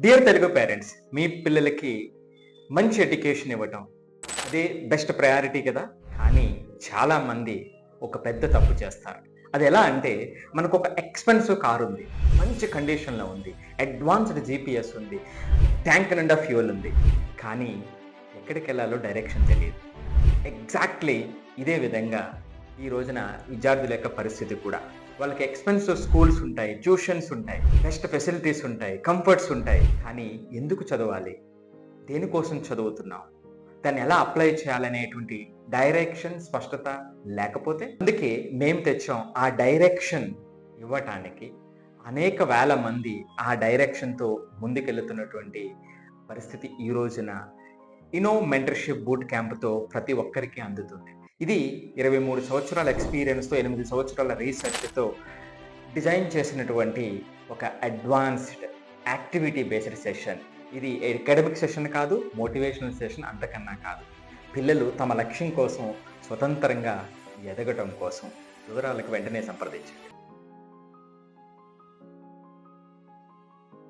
Dear Telugu parents, మీ పిల్లలకి మంచి education ఇవ్వటం అదే బెస్ట్ ప్రయారిటీ కదా. కానీ చాలామంది ఒక పెద్ద తప్పు చేస్తారు. అది ఎలా అంటే, మనకు ఒక ఎక్స్పెన్సివ్ కార్ ఉంది, మంచి కండిషన్లో ఉంది, అడ్వాన్స్డ్ జీపీఎస్ ఉంది, ట్యాంక్ నిండా ఫ్యూయల్ ఉంది, కానీ ఎక్కడికి వెళ్ళాలో డైరెక్షన్ తెలియదు. ఎగ్జాక్ట్లీ ఇదే విధంగా ఈ రోజున విద్యార్థుల యొక్క పరిస్థితి కూడా. వాళ్ళకి ఎక్స్పెన్సివ్ స్కూల్స్ ఉంటాయి, ట్యూషన్స్ ఉంటాయి, బెస్ట్ ఫెసిలిటీస్ ఉంటాయి, కంఫర్ట్స్ ఉంటాయి, కానీ ఎందుకు చదవాలి, దేనికోసం చదువుతున్నాం, దాన్ని ఎలా అప్లై చేయాలనేటువంటి డైరెక్షన్ స్పష్టత లేకపోతే, అందుకే మేము తెచ్చాం ఆ డైరెక్షన్ ఇవ్వటానికి. అనేక వేల మంది ఆ డైరెక్షన్తో ముందుకెళ్తున్నటువంటి పరిస్థితి ఈ రోజున ఇనో మెంటర్షిప్ బూట్ క్యాంప్తో ప్రతి ఒక్కరికి అందుతుంది. ఇది 23 సంవత్సరాల ఎక్స్పీరియన్స్తో, 8 సంవత్సరాల రీసెర్చ్తో డిజైన్ చేసినటువంటి ఒక అడ్వాన్స్డ్ యాక్టివిటీ బేస్డ్ సెషన్. ఇది అకాడమిక్ సెషన్ కాదు, మోటివేషనల్ సెషన్ అంతకన్నా కాదు. పిల్లలు తమ లక్ష్యం కోసం స్వతంత్రంగా ఎదగటం కోసం. వివరాలకు వెంటనే సంప్రదించండి.